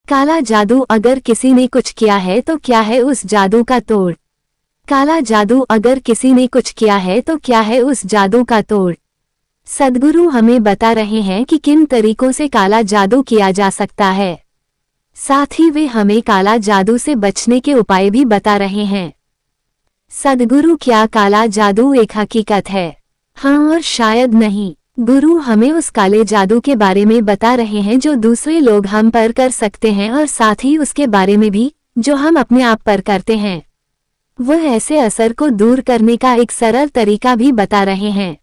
काला जादू अगर किसी ने कुछ किया है तो क्या है उस जादू का तोड़। काला जादू अगर किसी ने कुछ किया है तो क्या है उस जादू का तोड़। सद्गुरु हमें बता रहे हैं कि किन तरीकों से काला जादू किया जा सकता है। साथ ही वे हमें काला जादू से बचने के उपाय भी बता रहे हैं। सद्गुरु, क्या काला जादू एक हकीकत है? हाँ और शायद नहीं। गुरु हमें उस काले जादू के बारे में बता रहे हैं जो दूसरे लोग हम पर कर सकते हैं और साथ ही उसके बारे में भी जो हम अपने आप पर करते हैं। वह ऐसे असर को दूर करने का एक सरल तरीका भी बता रहे हैं।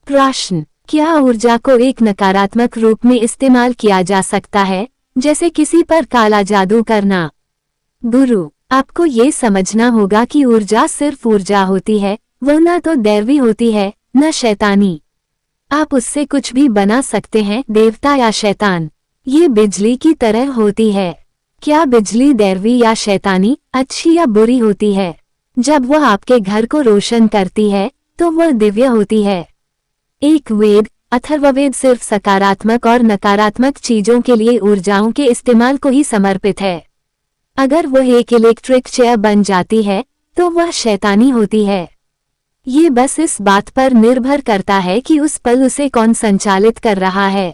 प्रश्न, क्या ऊर्जा को एक नकारात्मक रूप में इस्तेमाल किया जा सकता है, जैसे किसी पर काला जादू करना? गुरु, आपको ये समझना होगा कि ऊर्जा सिर्फ ऊर्जा होती है, वह न तो दैवी होती है न शैतानी। आप उससे कुछ भी बना सकते हैं, देवता या शैतान। ये बिजली की तरह होती है। क्या बिजली दैवी या शैतानी, अच्छी या बुरी होती है? जब वह आपके घर को रोशन करती है तो वह दिव्य होती है। एक वेद, अथर्ववेद, सिर्फ सकारात्मक और नकारात्मक चीजों के लिए ऊर्जाओं के इस्तेमाल को ही समर्पित है। अगर वह एक इलेक्ट्रिक चेयर बन जाती है तो वह शैतानी होती है। ये बस इस बात पर निर्भर करता है कि उस पल उसे कौन संचालित कर रहा है।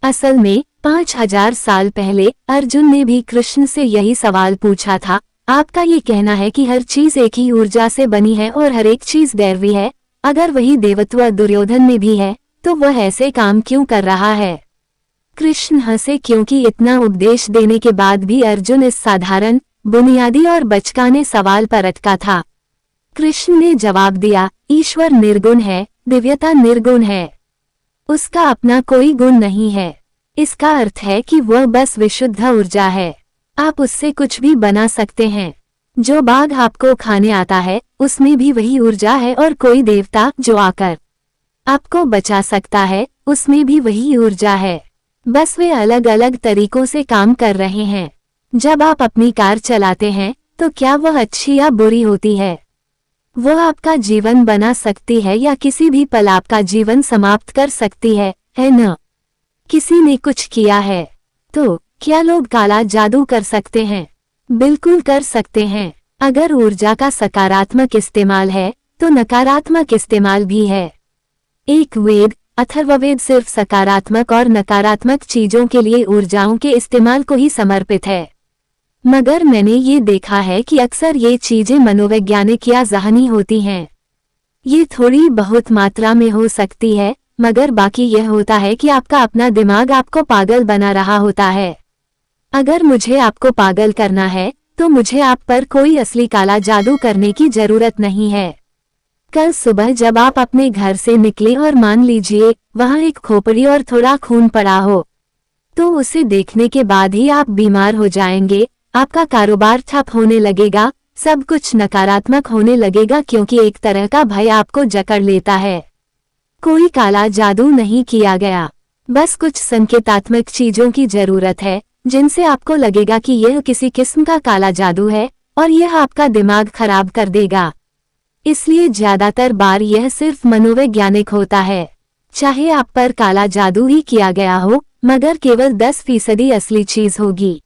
असल में 5000 साल पहले अर्जुन ने भी कृष्ण से यही सवाल पूछा था। आपका ये कहना है कि हर चीज एक ही ऊर्जा से बनी है और हर एक चीज दैवी है, अगर वही देवत्व दुर्योधन में भी है तो वह ऐसे काम क्यों कर रहा है? कृष्ण हंसे, क्योंकि इतना उपदेश देने के बाद भी अर्जुन इस साधारण, बुनियादी और बचकाने सवाल पर अटका था। कृष्ण ने जवाब दिया, ईश्वर निर्गुण है, दिव्यता निर्गुण है, उसका अपना कोई गुण नहीं है। इसका अर्थ है कि वह बस विशुद्ध ऊर्जा है। आप उससे कुछ भी बना सकते हैं। जो बाघ आपको खाने आता है उसमें भी वही ऊर्जा है, और कोई देवता जो आकर आपको बचा सकता है उसमें भी वही ऊर्जा है। बस वे अलग अलग तरीकों से काम कर रहे हैं। जब आप अपनी कार चलाते हैं तो क्या वह अच्छी या बुरी होती है? वह आपका जीवन बना सकती है या किसी भी पल आपका जीवन समाप्त कर सकती है न? किसी ने कुछ किया है तो क्या लोग काला जादू कर सकते हैं? बिल्कुल कर सकते हैं। अगर ऊर्जा का सकारात्मक इस्तेमाल है तो नकारात्मक इस्तेमाल भी है। एक वेद, अथर्ववेद, सिर्फ सकारात्मक और नकारात्मक चीजों के लिए ऊर्जाओं के इस्तेमाल को ही समर्पित है। मगर मैंने ये देखा है कि अक्सर ये चीजें मनोवैज्ञानिक या ज़हनी होती हैं। ये थोड़ी बहुत मात्रा में हो सकती है, मगर बाकी यह होता है कि आपका अपना दिमाग आपको पागल बना रहा होता है। अगर मुझे आपको पागल करना है तो मुझे आप पर कोई असली काला जादू करने की जरूरत नहीं है। कल सुबह जब आप अपने घर से निकले और मान लीजिए वहां एक खोपड़ी और थोड़ा खून पड़ा हो, तो उसे देखने के बाद ही आप बीमार हो जाएंगे। आपका कारोबार ठप होने लगेगा, सब कुछ नकारात्मक होने लगेगा, क्योंकि एक तरह का भय आपको जकड़ लेता है। कोई काला जादू नहीं किया गया, बस कुछ संकेतात्मक चीजों की जरूरत है जिनसे आपको लगेगा कि यह किसी किस्म का काला जादू है और यह आपका दिमाग खराब कर देगा। इसलिए ज्यादातर बार यह सिर्फ मनोवैज्ञानिक होता है। चाहे आप पर काला जादू ही किया गया हो, मगर केवल 10% असली चीज होगी।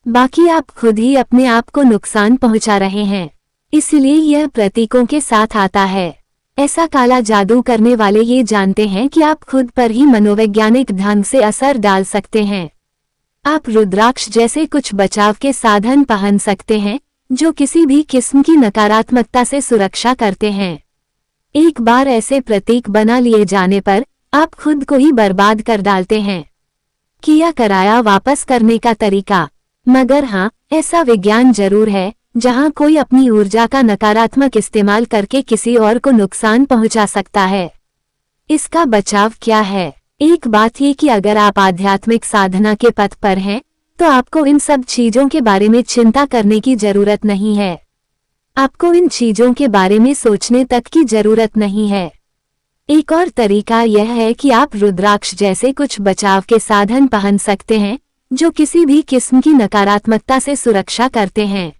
बाकी आप खुद ही अपने आप को नुकसान पहुंचा रहे हैं। इसलिए यह प्रतीकों के साथ आता है। ऐसा काला जादू करने वाले ये जानते हैं कि आप खुद पर ही मनोवैज्ञानिक ढंग से असर डाल सकते हैं। आप रुद्राक्ष जैसे कुछ बचाव के साधन पहन सकते हैं जो किसी भी किस्म की नकारात्मकता से सुरक्षा करते हैं। एक बार ऐसे प्रतीक बना लिए जाने पर आप खुद को ही बर्बाद कर डालते हैं। किया कराया वापस करने का तरीका। मगर हाँ, ऐसा विज्ञान जरूर है जहाँ कोई अपनी ऊर्जा का नकारात्मक इस्तेमाल करके किसी और को नुकसान पहुंचा सकता है। इसका बचाव क्या है? एक बात ये कि अगर आप आध्यात्मिक साधना के पथ पर हैं तो आपको इन सब चीजों के बारे में चिंता करने की जरूरत नहीं है। आपको इन चीजों के बारे में सोचने तक की जरूरत नहीं है। एक और तरीका यह है कि आप रुद्राक्ष जैसे कुछ बचाव के साधन पहन सकते हैं जो किसी भी किस्म की नकारात्मकता से सुरक्षा करते हैं।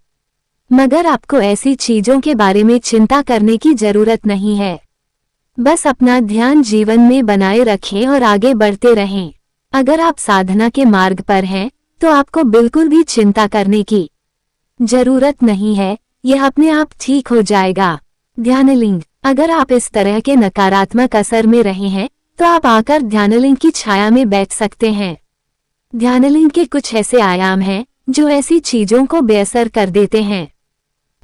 मगर आपको ऐसी चीजों के बारे में चिंता करने की जरूरत नहीं है। बस अपना ध्यान जीवन में बनाए रखें और आगे बढ़ते रहें। अगर आप साधना के मार्ग पर हैं तो आपको बिल्कुल भी चिंता करने की जरूरत नहीं है, यह अपने आप ठीक हो जाएगा। ध्यानलिंग। अगर आप इस तरह के नकारात्मक असर में रहे हैं तो आप आकर ध्यानलिंग की छाया में बैठ सकते हैं। ध्यानलिंग के कुछ ऐसे आयाम हैं जो ऐसी चीजों को बेअसर कर देते हैं।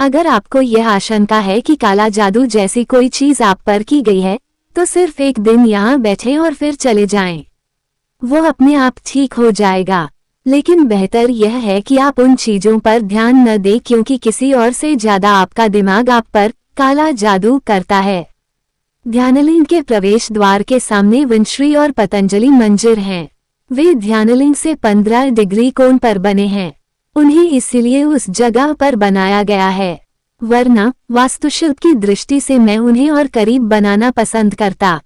अगर आपको यह आशंका है कि काला जादू जैसी कोई चीज आप पर की गई है तो सिर्फ एक दिन यहाँ बैठें और फिर चले जाएं। वो अपने आप ठीक हो जाएगा। लेकिन बेहतर यह है कि आप उन चीजों पर ध्यान न दें क्योंकि किसी और से ज्यादा आपका दिमाग आप पर काला जादू करता है। ध्यानलिंग के प्रवेश द्वार के सामने विंश्री और पतंजलि मंदिर हैं। वे ध्यानलिंग से 15 डिग्री कोण पर बने हैं। उन्हें इसलिए उस जगह पर बनाया गया है, वरना वास्तुशिल्प की दृष्टि से मैं उन्हें और करीब बनाना पसंद करता।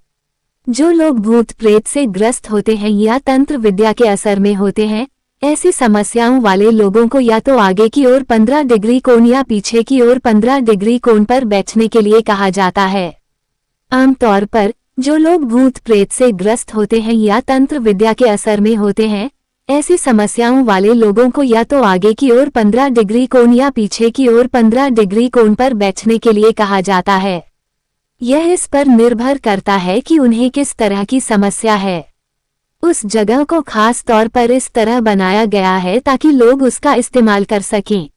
जो लोग भूत प्रेत से ग्रस्त होते हैं या तंत्र विद्या के असर में होते हैं, ऐसी समस्याओं वाले लोगों को या तो आगे की ओर 15 डिग्री कोण या पीछे की ओर 15 डिग्री कोण पर बैठने के लिए कहा जाता है। आमतौर पर जो लोग भूत प्रेत से ग्रस्त होते हैं या तंत्र विद्या के असर में होते हैं, ऐसी समस्याओं वाले लोगों को या तो आगे की ओर 15 डिग्री कोण या पीछे की ओर 15 डिग्री कोण पर बैठने के लिए कहा जाता है। यह इस पर निर्भर करता है कि उन्हें किस तरह की समस्या है। उस जगह को खास तौर पर इस तरह बनाया गया है ताकि लोग उसका इस्तेमाल कर सकें।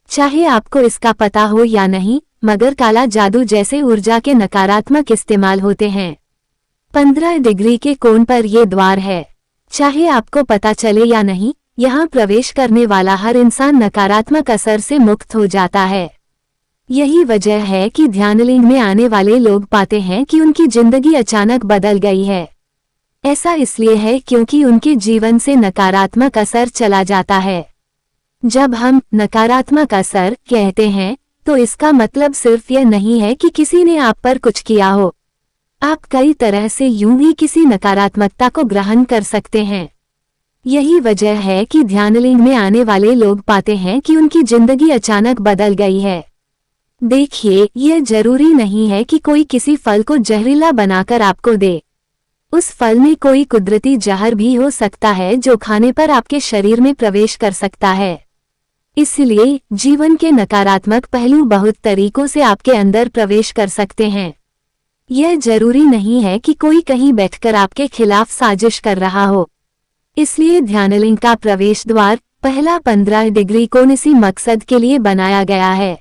चाहे आपको इसका पता हो या नहीं, मगर काला जादू जैसे ऊर्जा के नकारात्मक इस्तेमाल होते हैं। 15 डिग्री के कोण पर ये द्वार है। चाहे आपको पता चले या नहीं, यहाँ प्रवेश करने वाला हर इंसान नकारात्मक असर से मुक्त हो जाता है। यही वजह है कि ध्यानलिंग में आने वाले लोग पाते हैं कि उनकी जिंदगी अचानक बदल गई है। ऐसा इसलिए है क्योंकि उनके जीवन से नकारात्मक असर चला जाता है। जब हम नकारात्मक असर कहते हैं तो इसका मतलब सिर्फ यह नहीं है कि किसी ने आप पर कुछ किया हो। आप कई तरह से यूं ही किसी नकारात्मकता को ग्रहण कर सकते हैं। यही वजह है कि ध्यानलिंग में आने वाले लोग पाते हैं कि उनकी जिंदगी अचानक बदल गई है। देखिए, यह जरूरी नहीं है कि कोई किसी फल को जहरीला बनाकर आपको दे। उस फल में कोई कुदरती जहर भी हो सकता है जो खाने पर आपके शरीर में प्रवेश कर सकता है। इसलिए जीवन के नकारात्मक पहलू बहुत तरीकों से आपके अंदर प्रवेश कर सकते हैं। यह जरूरी नहीं है कि कोई कहीं बैठकर आपके खिलाफ साजिश कर रहा हो। इसलिए ध्यानलिंग का प्रवेश द्वार पहला 15 डिग्री कोण इसी मकसद के लिए बनाया गया है।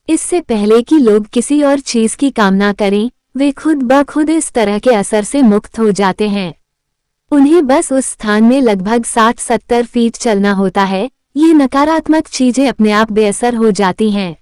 इससे पहले कि लोग किसी और चीज की कामना करें, वे खुद ब खुद इस तरह के असर से मुक्त हो जाते हैं। उन्हें बस उस स्थान में लगभग 60-70 फीट चलना होता है। ये नकारात्मक चीजें अपने आप बेअसर हो जाती हैं।